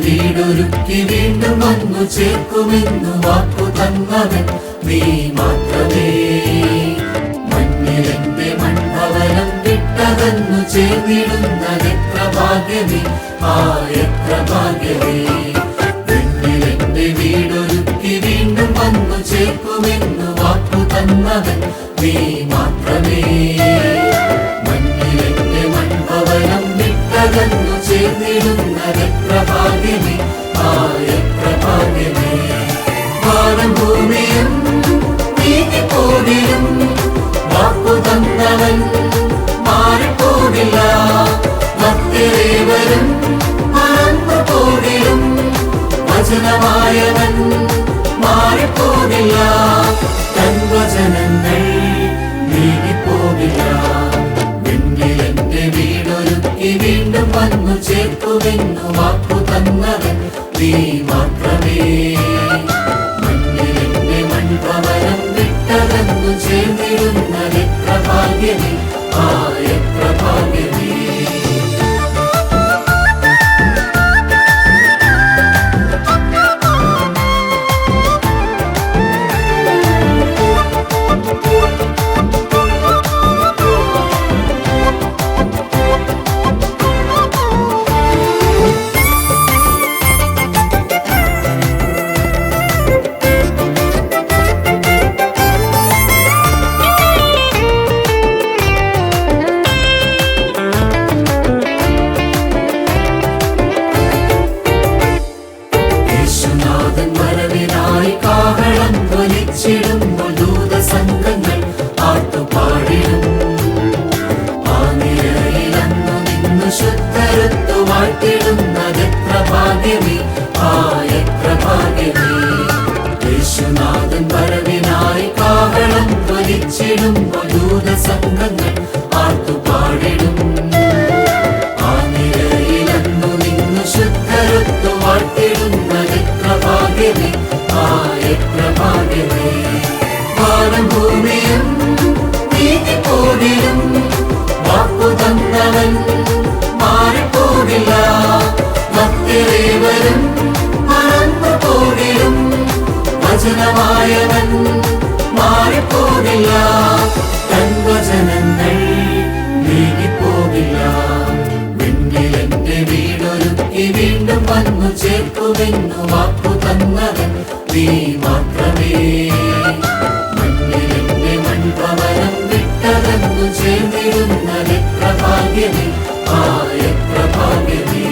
വീടൊരുക്കി വീണ്ടും വന്നു ചേർക്കുമെന്നു വാക്കു തന്നവൻ നീ മാത്രമേ. മണ്ണിലെന്റെ മൺഭവനം വിട്ടകന്നു ചേർന്നിടുന്നതെത്ര ഭാഗ്യമേ, എത്ര ഭാഗ്യമേ. പെണ്ണിലെന്റെ വീടൊരുക്കി വീണ്ടും വന്നു ചേർക്കുമെന്നു വാക്കു തന്നവൻ നീ മാത്രമേ. മണ്ണിലെന്റെ മൺഭവനം വിട്ടകന്നു ചേർന്നിടുന്നതെത്ര ഭാഗ്യമേ, എത്ര ഭാഗ്യമേ. വാനം ഭൂമിയും നീങ്ങിപ്പോകിലും വാക്കു തന്നവൻ മാറിപ്പോകില്ല. ഭക്തരേവരും മറന്നു പോകിലും വചനമായവൻ മാറിപ്പോകില്ല. തൻ വചനങ്ങൾ നീങ്ങിപ്പോകില്ല. വെണ്ണിലെന്റെ വീടൊരുക്കി വീണ്ടും വന്നു ചേർക്കുമെന്നു വാക്കു തന്നവൻ നീ മാത്രമേ. മണ്ണിലെന്റെ മൺഭവനം വിട്ടകന്നു ചേർന്നിടുന്നതെത്ര ഭാഗ്യമേ, എത്ര ഭാഗ്യമേ. കാഹളം ധ്വനിച്ചിടുമ്പോൾ ദൂതസംഘങ്ങൾ ആട്ടുപാടിടും. ആ നിരയിലന്നു നിന്നു ശുദ്ധരുത്തു വാഴ്ത്തിടുന്നതെത്ര ഭാഗ്യമേ, എത്ര ഭാഗ്യമേ. യേശുനാഥൻ വരവിനായി കാഹളം ധ്വനിച്ചിടുമ്പോൾ ദൂതസംഘങ്ങൾ ആട്ടുപാടിടും. ആ നിരയിലന്നു നിന്നു ശുദ്ധരുത്തു വാഴ്ത്തിടുന്നതെത്ര ഭാഗ്യമേ, എത്ര ഭാഗ്യമേ. വാനം ഭൂമിയും നീങ്ങിപ്പോകിലും വാക്കു തന്നവൻ മാറിപ്പോകില്ല. ഭക്തരേവരും മറന്നു പോകിലും വചനമായവൻ മാറിപ്പോകില്ല. തൻ വചനങ്ങൾ നീങ്ങിപ്പോകില്ല. വെണ്ണിലെന്റെ വീടൊരുക്കി വീണ്ടും വന്നു ചേർക്കുമെന്നു വാക്കു തന്നവൻ നീ മാത്രമേ. മണ്ണിലെന്റെ മൺഭവനം വിട്ടകന്നു ചേർന്നിടുന്നതെത്ര ഭാഗ്യമേ, എത്ര ഭാഗ്യമേ.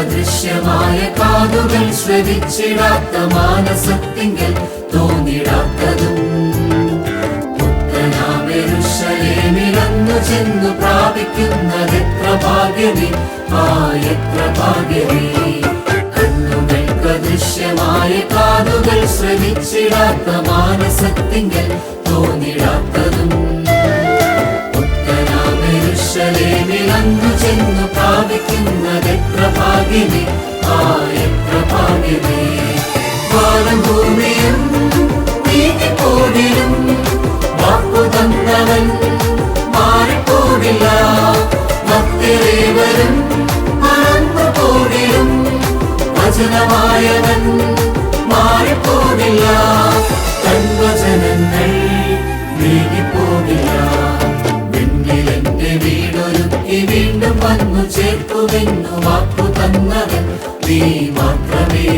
ദൃശ്യമായ കാതുകൾ ശ്രവിച്ചിടാത്ത മാനസത്തിങ്കൽ തോന്നിടാത്തതും യെരൂശലേമിലന്നു ചെന്നു പ്രാപിക്കുന്നതെത്ര ഭാഗ്യമേ, എത്ര ഭാഗ്യമേ. കണ്ണുകൾക്ക് ദൃശ്യമായ കാതുകൾ ശ്രവിച്ചിടാത്ത മാനസത്തിങ്കൽ തോന്നിടാത്തതും യെരൂശലേമിലന്നു ചെന്നു പ്രാപിക്കുന്നതെത്ര ഭാഗ്യമേ, എത്ര ഭാഗ്യമേ. വാനം ഭൂമിയും നീങ്ങിപ്പോകിലും വാക്കു തന്നവൻ മാറിപ്പോകില്ല. ഭക്തരേവരും മറന്നു പോകിലും വചനമായവൻ മാറിപ്പോകില്ല. തൻ വചനങ്ങൾ നീങ്ങിപ്പോകില്ല. വെണ്ണിലെന്റെ വീടൊരുക്കി വീണ്ടും വന്നു ചേർക്കുമെന്നു വാക്കു തന്നവൻ നീ മാത്രമേ.